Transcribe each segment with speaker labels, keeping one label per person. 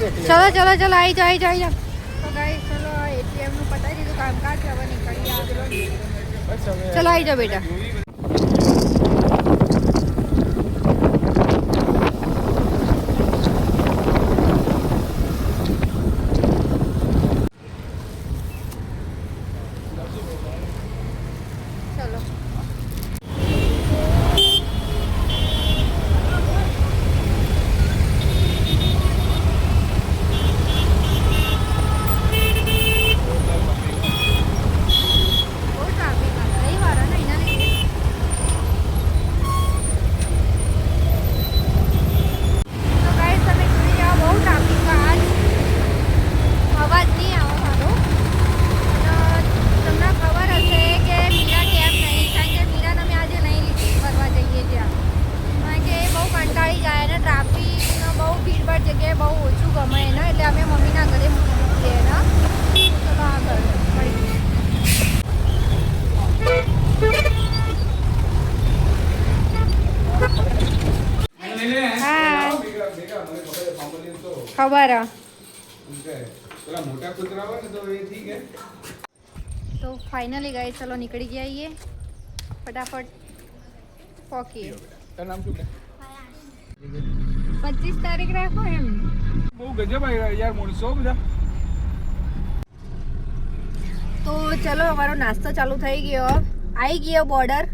Speaker 1: ચલો ચલો ચલો આવી જાઓ તો ગાઈસ ચલો એટીએમ નું પતાવી દીધું કામકાજ હવે નીકળી ચલો આવી જાઓ બેટા खबर तो फाइनली गए चलो निकल गया ये फटाफट पहुंचिए 25 तारीख રાખો એમ બહુ ગજબ યાર મોણસો બધા તો ચલો અમારો નાસ્તો ચાલુ થઈ ગયો આવી ગયો બોર્ડર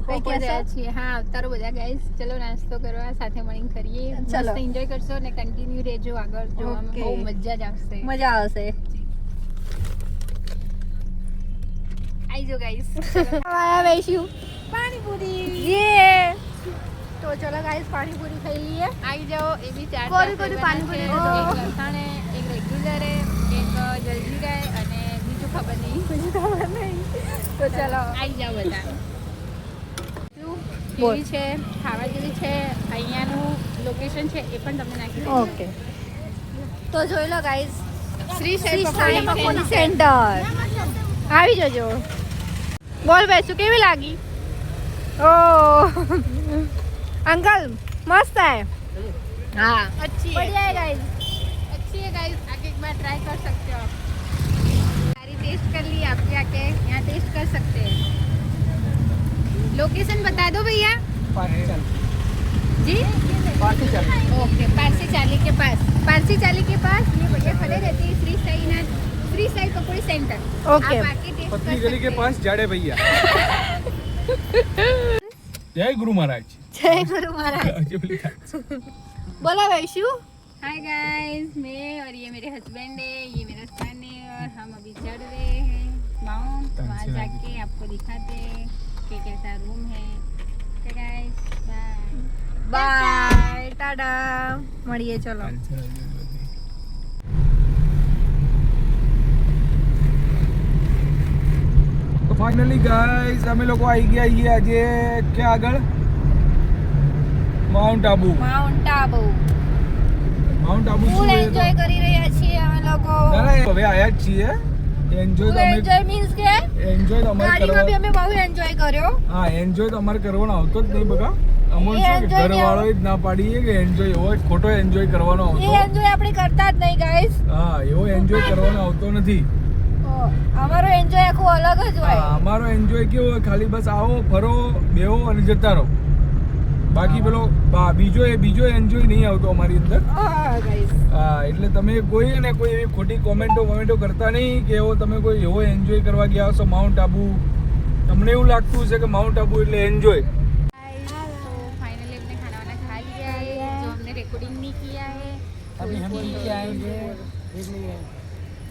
Speaker 1: કઈ કહે છે હા અવતારો બધા ગાઈસ ચલો નાસ્તો કરવા સાથે મળીને કરીએ મસ્ત એન્જોય કરશો અને કન્ટિન્યુ રહેજો આગળ જોવામાં બહુ મજા જ આવશે આવી જો ગાઈસ આયા બેસ્યું પાણીપુરી યે तो चलो गाइस पानीपुरी खाई लिए आई जाओ ये भी चार कोरी पानीपुरी एक लसाण है एक रेग्युलर है एक जल्जीरा है અને બીજું ખબર નહીં તો ચલો આવી જાઓ બધા કેવી છે ખાવા જેવી છે અહીંયાનું લોકેશન છે એ પણ તમને નાખી દઉં ઓકે તો જોઈ લો ગાઈસ શ્રી સાઈ પકોડી સેન્ટર આવી જજો બોલ બેસુ કેવી લાગી ઓ अंकल मस्त है हाँ अच्छी बढ़िया है गाइस अच्छी है गाइस आके एक बार ट्राई कर सकते हो आप सारी टेस्ट कर ली आप आके यहाँ टेस्ट कर सकते हैं लोकेशन बता दो भैया जी ओके पारसी चाली के पास ये भैया खड़े रहते हैं श्री साई पकोड़ी सेंटर ओके आप आके टेस्ट पतली गली के पास जाड़े भैया जय गुरु महाराज बोला वैशु हाय गाइस मैं और ये मेरे हस्बैंड है ये मेरा सन है और हम अभी चढ़ रहे हैं माउंट वहाँ जाके आपको दिखाते हैं कि कैसा रूम है ओके गाइस बाय टाटा મળીએ ચલો
Speaker 2: તો ફાઇનલી ગાઈસ અમે લોકો આવી ગયા છીએ આજે ક્યાં આગળ માઉન્ટ આબુ
Speaker 1: ફૂલ એન્જોય કરી રહ્યા છીએ અમે લોકો
Speaker 2: હવે આયા જ છીએ એન્જોય
Speaker 1: મીન્સ કે
Speaker 2: એન્જોય તો અમારે
Speaker 1: ગાડીમાં બી અમે બહુ એન્જોય કર્યો
Speaker 2: હા એન્જોય તો અમારે કરવાનો આવતો જ નહીં બગા અમોલ ઘરવાળો જ ના પાડીએ કે એન્જોય એવો ખોટો એન્જોય કરવાનો આવતો
Speaker 1: એ એન્જોય આપણે કરતા જ નહીં ગાઈસ
Speaker 2: હા એવો એન્જોય કરવાનો આવતો નથી
Speaker 1: અમારો એન્જોય આખો અલગ જ હોય
Speaker 2: અમારો એન્જોય કેવો હોય ખાલી બસ આવો ફરો બેહો અને જતા રહો બાકી પેલો બીજો એન્જોય નહીં આવતો અમારી અંદર હા એટલે તમે કોઈ એવી ખોટી કોમેન્ટો કરતા નહીં કે એવો તમે કોઈ એવો એન્જોય કરવા ગયા હશો માઉન્ટ આબુ તમને એવું લાગતું હશે કે માઉન્ટ આબુ એટલે એન્જોય
Speaker 1: फाइनली हमने खाना वाना खा लिया है जो हमने रिकॉर्डिंग नहीं किया है
Speaker 2: अभी हम नीचे आएंगे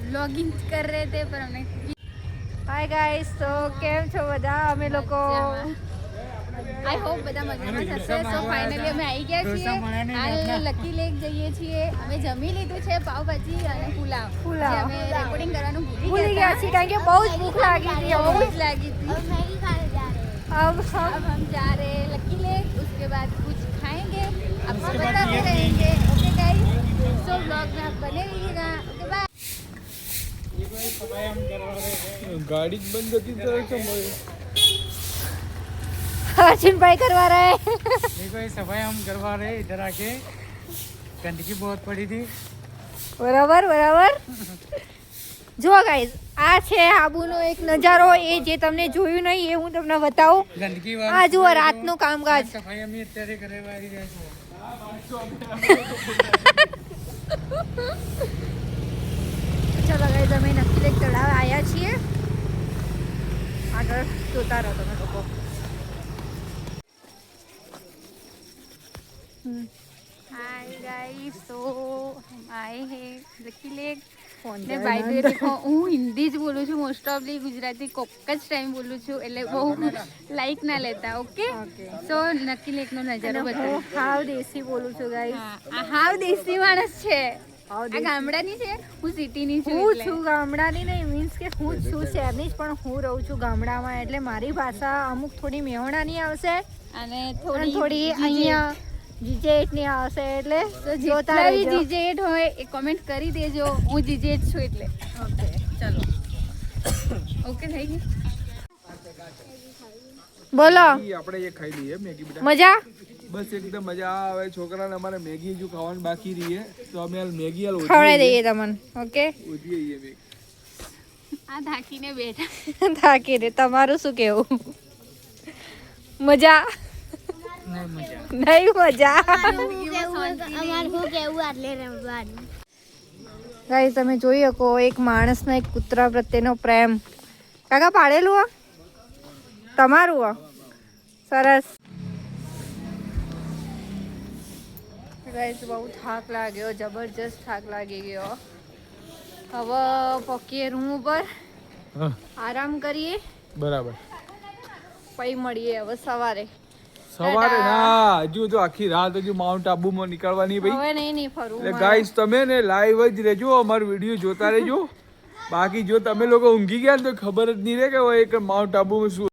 Speaker 1: व्लॉगिंग कर रहे थे पर हमने हाय गाइस तो કેમ છો બધા અમે લોકો આઈ હોપ બધા મજામાં હશે સો ફાઇનલી અમે આવી ગયા છીએ હાલ લકી લેક જઈએ છીએ અમે જમી લીધું છે પાવભાજી અને પુલાવ જે અમે રેકોર્ડિંગ કરવાનું ભૂલી ગયા છીએ કારણ કે બહુ જ ભૂખ લાગી હતી मैगी खाने जा रहे हैं अब हम जा रहे हैं लकी लेक उसके बाद कुछ खाएंगे आपको बताते रहेंगे ओके गाइस सो व्लॉग में आप बने रहिएगा ओके बाय
Speaker 2: गाड़ी बंद होती तो समय
Speaker 1: अर्जुन भाई करवा रहे हैं
Speaker 3: देखो ये सफाई हम करवा रहे हैं इधर आके गंदगी बहुत पड़ी थी
Speaker 1: બરાબર જો ગાઈઝ આ છે આબુનો એક નજારો, એ જે તમને જોયું નહીં એ હું તમને બતાવું. આ જુઓ રાતનું કામકાજ.
Speaker 3: સફાઈ અમે અત્યારે કરવા આવી રહ્યા છો.
Speaker 1: ચલો ગાઈઝ અમે નક્કી લેક તળાવ આવ્યા છીએ. આગળ જોતા રહો તમે લોકો. हाय गाइस, तो हम आए हैं लकी लेक. ને બાય ધ વે દેખો હું હિન્દી જ બોલું છું, મોસ્ટ ઓફલી ગુજરાતી કોક જ ટાઈમ બોલું છું, એટલે બહુ લાઈક ના લેતા. ઓકે, સો લકી લેક નો નજારો બતાવો. હાવ દેશી બોલું છું ગાઈસ. આ હાવ દેશી માણસ છે. આ ગામડાની છે, હું સિટીની છું. હું છું ગામડાની નહીં, મીન્સ કે હું જ છું શહેરની જ, પણ હું રહું છું ગામડામાં, એટલે મારી ભાષા અમુક થોડી મેહોણાની આવશે અને થોડી અહીંયા જીજેટ ની આવશે. એટલે જોતા રહેજો. જીજેટ હોય એ કોમેન્ટ કરી દેજો, હું જીજેટ છું એટલે. ઓકે ચલો. ઓકે થઈ ગયું. બોલો
Speaker 2: આપણે એ ખાઈ લઈએ મેગી બેટા.
Speaker 1: મજા
Speaker 2: બસ એકદમ મજા આવે. છોકરાને અમારે મેગી હજુ ખાવાનું બાકી રહી તો અમે હાલ મેગી હાલ
Speaker 1: ખવડાવી દઈએ તમને. ઓકે
Speaker 2: ઓછી આવીએ મેગી.
Speaker 1: આ થાકીને બેઠા. થાકીને તમારું શું કેવું? મજા નહીં મજા. ગાઈસ તમે જોઈ શકો એક માણસનો એક કૂતરા પ્રત્યેનો પ્રેમ. કાકા પાડેલું આ તમારું આ સરસ. ગાઈસ બહુ થાક લાગ્યો, જબરજસ્ત થાક લાગી ગયો. હવે પકીએ રૂમ ઉપર, આરામ કરીએ,
Speaker 2: બરાબર.
Speaker 1: પછી મળીએ હવે સવારે.
Speaker 2: સવારે ના, હજુ તો આખી રાત હજુ માઉન્ટ આબુમાં નીકળવાની ભાઈ.
Speaker 1: હવે નહીં ફરવું.
Speaker 2: એટલે ગાઈસ તમે ને લાઈવ જ રહેજો, અમારો વિડીયો જોતા રહેજો. બાકી જો તમે લોકો ઊંઘી ગયા ને તો ખબર જ નહીં રહે કે એક માઉન્ટ આબુમાં શું